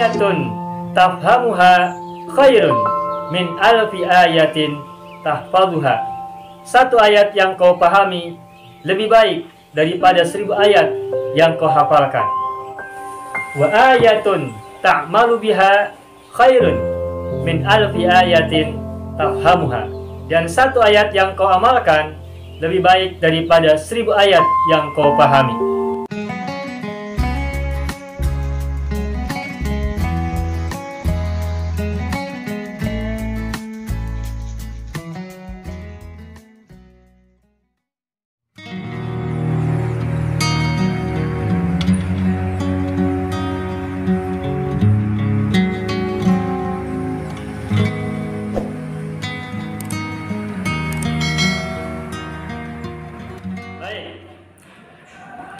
ayatun tafhamuha khairun min alfi ayatin tahfazuha. Satu ayat yang kau pahami lebih baik daripada 1000 ayat yang kau hafalkan. Wa ayatun ta'malu biha khairun min alfi ayatin tafhamuha. Dan satu ayat yang kau amalkan lebih baik daripada 1000 ayat yang kau pahami.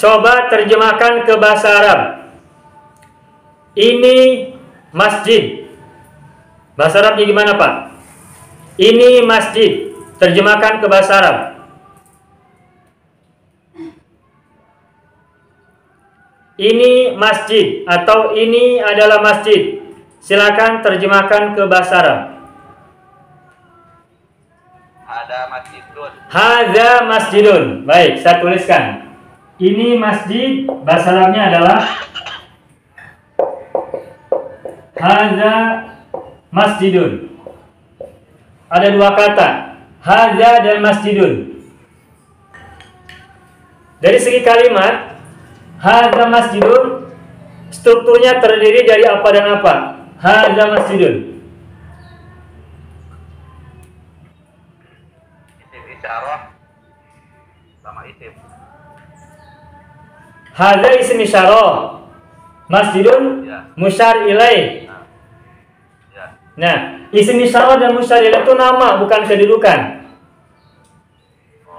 Coba terjemahkan ke bahasa Arab. Ini masjid. Bahasa Arabnya gimana, Pak? Ini masjid. Terjemahkan ke bahasa Arab. Ini masjid atau ini adalah masjid. Silakan terjemahkan ke bahasa Arab. Ada masjidun. Hadza masjidun. Baik, saya tuliskan. Ini masjid, bahasa Arabnya adalah hadza masjidun. Ada dua kata, hadza dan masjidun. Dari segi kalimat, hadza masjidun, strukturnya terdiri dari apa dan apa? Hadza masjidun. Isim isyarah sama isim. Hadza isim isyarah, masjidun Ya. musyar ilaih. Ya. Nah, isim isyarah dan musyar ilaih itu nama, bukan kedudukan.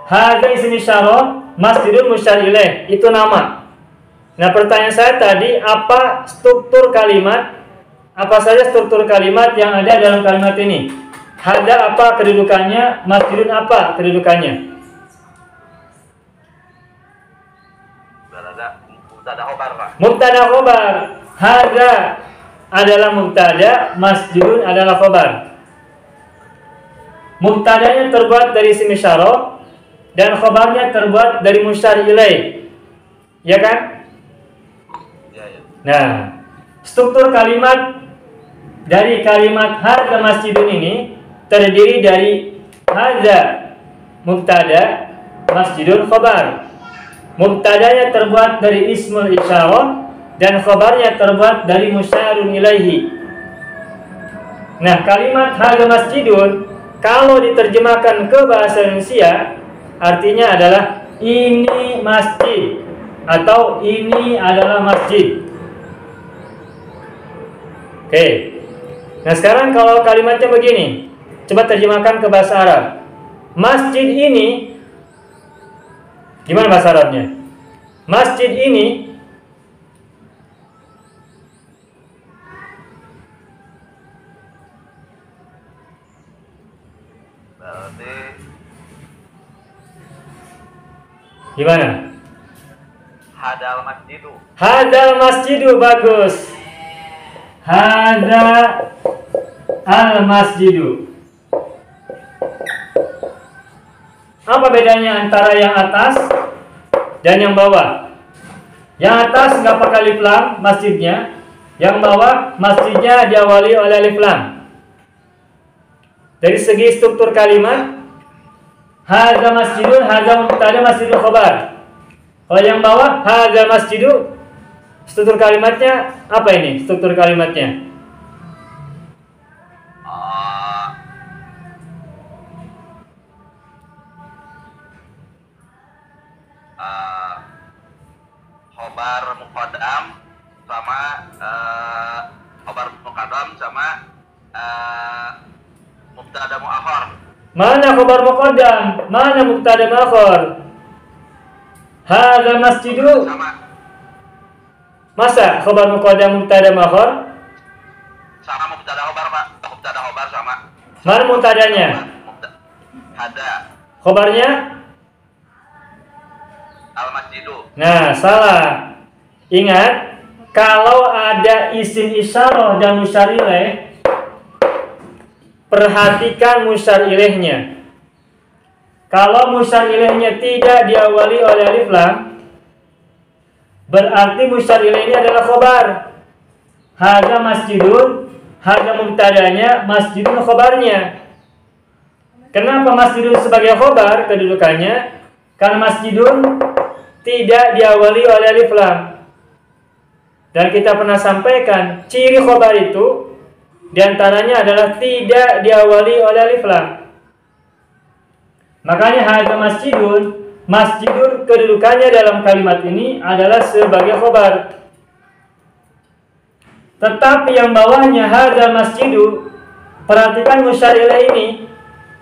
Hadza isim isyarah, masjidun musyar ilaih, itu nama. Nah, pertanyaan saya tadi, apa struktur kalimat? Apa saja struktur kalimat yang ada dalam kalimat ini? Hadza apa kedudukannya? Masjidun apa kedudukannya? Mubtada khobar, Pak. Mubtada khobar. Hadza adalah mubtada, masjidun adalah khobar. Mubtadanya terbuat dari isim isyarah dan khobarnya terbuat dari musyar ilaih. Ya kan? Ya, ya. Nah, struktur kalimat dari kalimat hadza masjidun ini terdiri dari hadza mubtada, masjidun khobar. Mubtadanya terbuat dari ismul isyarah dan khobarnya terbuat dari musyarun ilaihi. Nah, kalimat hadza masjidun kalau diterjemahkan ke bahasa Indonesia artinya adalah ini masjid atau ini adalah masjid. Oke. Nah, sekarang kalau kalimatnya begini, coba terjemahkan ke bahasa Arab. Masjid ini, gimana bahasa Arabnya? Masjid ini Berarti gimana? hadal masjidu. Hadal masjidu, bagus. Hadza al masjidu. Apa bedanya antara yang atas dan yang bawah? Yang atas nggak pakai alif lam masjidnya, yang bawah masjidnya diawali oleh alif lam. Dari segi struktur kalimat, hadza masjidun, hadza mubtada, masjidul khobar. Kalau yang bawah hadza masjidu, struktur kalimatnya apa ini? Struktur kalimatnya Khobar muqaddam sama khobar muqaddam sama mubtada muakhar. mana khobar muqaddam, mana mubtada muakhar? Hadza masjidu, Sama masa khobar muqaddam mubtada muakhar? sama mubtada khobar, Pak. Mubtada khobar sama. Mana mubtadanya? Ada Khobarnya? al masjidu. Nah, salah. Ingat, kalau ada isim isyarah dan musyar ilaih, perhatikan musyar ilaihnya. Kalau musyar ilaihnya tidak diawali oleh alif lam, berarti musyar ilaih ini adalah khobar. Hadza masjidun, hadza mubtadanya, masjidun khobarnya. Kenapa masjidun sebagai khobar kedudukannya? Karena masjidun tidak diawali oleh alif lam. Dan kita pernah sampaikan, ciri khobar itu diantaranya adalah tidak diawali oleh alif lam. Makanya hadza masjidun, masjidun kedudukannya dalam kalimat ini adalah sebagai khobar. Tetapi yang bawahnya hadza masjidu, perhatikan musyar ilaih ini.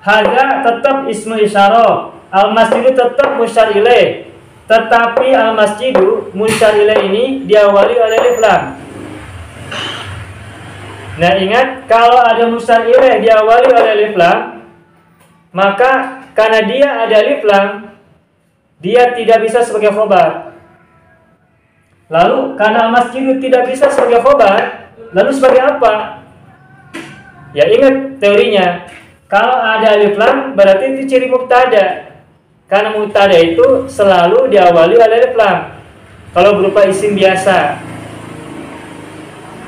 Hadza tetap ismu isyarah, al-masjidu tetap musyar ilaih. Tetapi al-masjidu musyar ilaih ini diawali oleh alif lam. Nah, ingat, kalau ada musyar ilaih diawali oleh alif lam, maka karena dia ada alif lam, dia tidak bisa sebagai khobar. Lalu karena al-masjidu tidak bisa sebagai khobar, lalu sebagai apa? Ya, ingat teorinya. Kalau ada alif lam berarti itu ciri mubtada. Karena mubtada itu selalu diawali oleh alif lam. Kalau berupa isim biasa,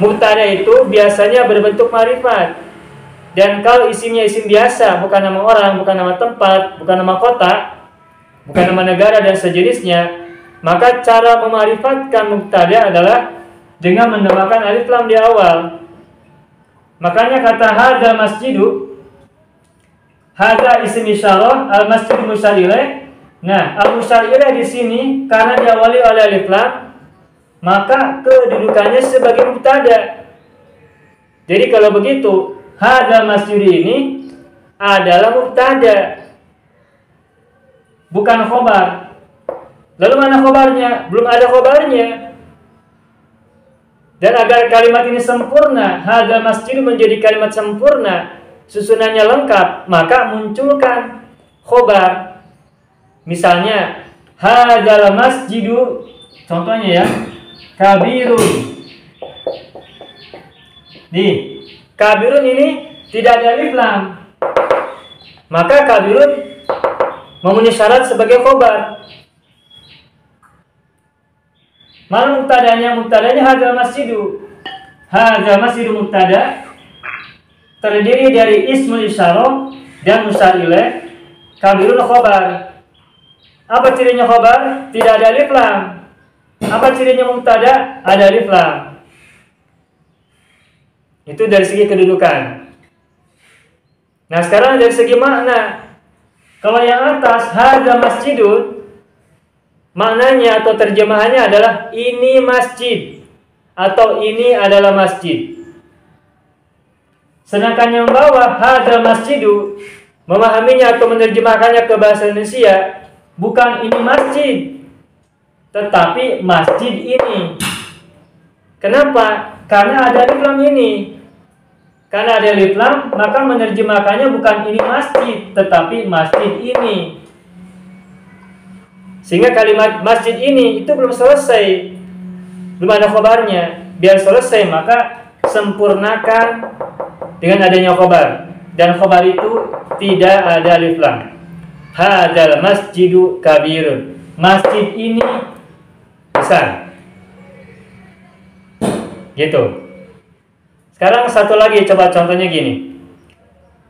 mubtada itu biasanya berbentuk ma'rifat. Dan kalau isimnya isim biasa, bukan nama orang, bukan nama tempat, bukan nama kota, bukan nama negara dan sejenisnya, maka cara memarifatkan mubtada adalah dengan menambahkan alif lam di awal. Makanya kata hadza masjidu, hadza isim isyarah, al-masjidu musyar ilaih. Nah, al-musyar ilaih di sini karena diawali oleh alif lam, maka kedudukannya sebagai mubtada. Jadi kalau begitu, hadza masjidu ini adalah mubtada, bukan khobar. Lalu mana khobarnya? Belum ada khobarnya. Dan agar kalimat ini sempurna, hadza masjid menjadi kalimat sempurna, susunannya lengkap, maka munculkan khobar. Misalnya, hadzal masjidu, contohnya ya, kabirun. Nih, kabirun ini tidak ada alif lam, maka kabirun memenuhi syarat sebagai khobar. Mana mubtadanya? Mubtadanya hadzal masjidu. Hadzal masjidu mubtada terdiri dari ismul isyarah dan musyar ilaih. Kabirun khobar. Apa cirinya khobar? Tidak ada alif lam. Apa cirinya mubtada? Ada alif lam. Itu dari segi kedudukan. Nah, sekarang dari segi makna. Kalau yang atas hadzal masjidun, maknanya atau terjemahannya adalah ini masjid atau ini adalah masjid. Sedangkan yang bawah hadzal masjidu, memahaminya atau menerjemahkannya ke bahasa Indonesia bukan ini masjid, tetapi masjid ini. Kenapa? Karena ada alif lam ini. Karena ada alif lam, maka menerjemahkannya bukan ini masjid, tetapi masjid ini. Sehingga kalimat masjid ini itu belum selesai, belum ada khobarnya. Biar selesai maka sempurnakan dengan adanya khobar. Dan khobar itu tidak ada alif lam. Hadzal masjidu kabirun. Masjid ini besar. Gitu. Sekarang satu lagi, coba contohnya gini.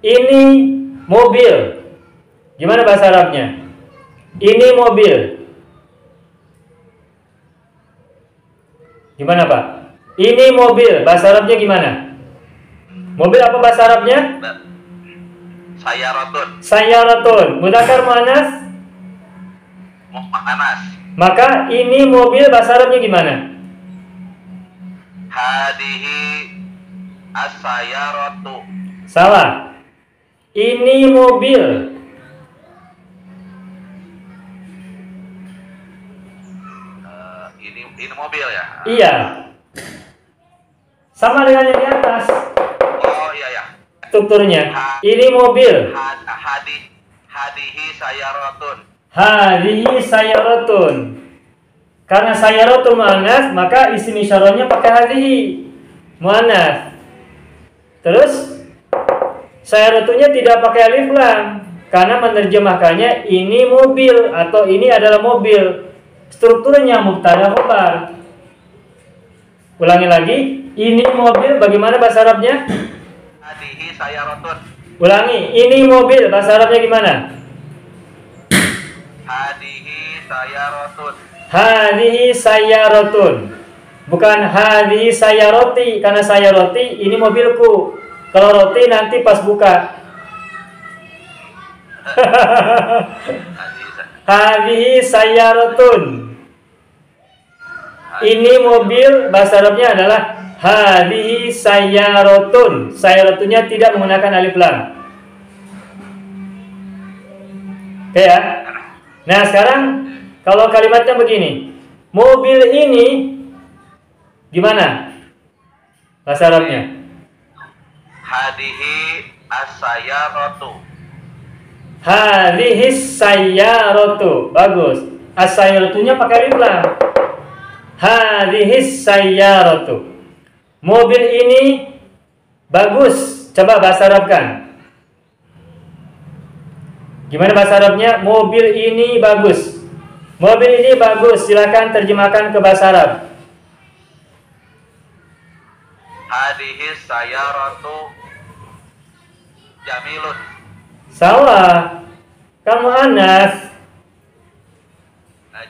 Ini mobil. Gimana bahasa Arabnya? Ini mobil. Gimana Pak? Ini mobil. Bahasa Arabnya gimana? Mobil apa bahasa Arabnya? Sayaratun. Sayaratun. Mudzakkar muannas? Muannas. Maka ini mobil bahasa Arabnya gimana? Hadihi as-sayaratu. Salah. Ini mobil. Ini mobil ya? Iya. Sama dengan yang di atas. Oh iya ya. Strukturnya. Ini mobil. Hadihi sayaratun. Hadihi sayaratun. Karena sayyaratu muannas, maka isim isyarahnya pakai hadhihi muannas. Terus sayyaratunya tidak pakai alif lam karena menerjemahkannya ini mobil atau ini adalah mobil. Strukturnya mubtada khobar. Ulangi lagi, ini mobil bagaimana bahasa Arabnya? Hadhihi sayyaratun. Ulangi, ini mobil bahasa Arabnya gimana? Hadhihi sayyaratun. Hadhihi sayyaratun. Bukan hadhihi sayyarati, karena sayyarati ini mobilku. Kalau roti nanti pas buka. Hadhihi sayyaratun. Ini mobil bahasa Arabnya adalah hadhihi sayyaratun. Sayyaratunya tidak menggunakan alif lam. Oke ya. Nah, sekarang kalau kalimatnya begini. Mobil ini gimana bahasa Arabnya? Hadhihi as-sayyaratu. Hadhihi sayyaratu. Bagus. As-sayyaratunya pakai alif lam. Hadhihi sayyaratu. Mobil ini bagus. Coba bahasa Arabkan. Gimana bahasa Arabnya? Mobil ini bagus. Mobil ini bagus. Silakan terjemahkan ke bahasa Arab. Hadhihi sayyaratu jamilun. Salah. Kamu anas.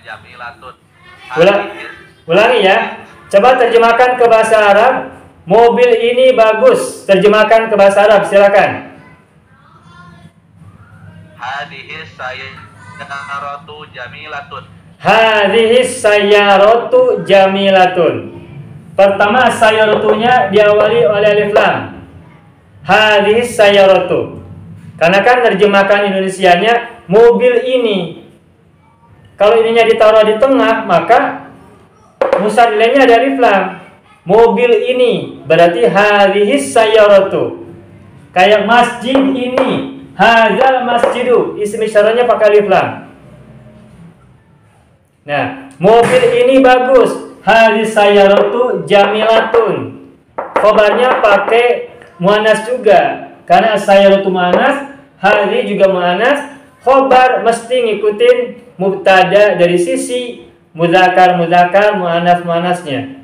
Jamilatun. Ulangi ya. Coba terjemahkan ke bahasa Arab. Mobil ini bagus. Terjemahkan ke bahasa Arab. Silakan. Hadhihi sayyaratu jamilatun. Hadhihi sayyaratu jamilatun. Pertama sayyaratunya diawali oleh alif lam. Hadhihi sayyaratu. Karena kan terjemahkan Indonesianya mobil ini. Kalau ininya ditaruh di tengah, maka musadilanya ada alif lam. Mobil ini berarti hadhihi sayyaratu. Kayak masjid ini, hadzal masjidu, isim isyarahnya pakai alif lam. Nah, mobil ini bagus, hadhihi sayyaratu jamilatun. Khobarnya pakai muannas juga. Karena sayyaratu muannas, hadhihi juga muannas. Khobar mesti ngikutin mubtada dari sisi mudzakkar muannas-muannasnya.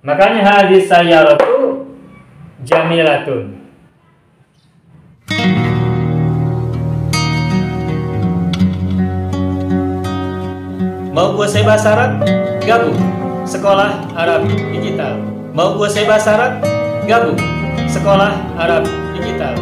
Makanya hadhihi sayyaratu jamilatun. Mau kuasai bahasa Arab? Gabung Sekolah Arab Digital. Mau kuasai bahasa Arab? Gabung Sekolah Arab Digital.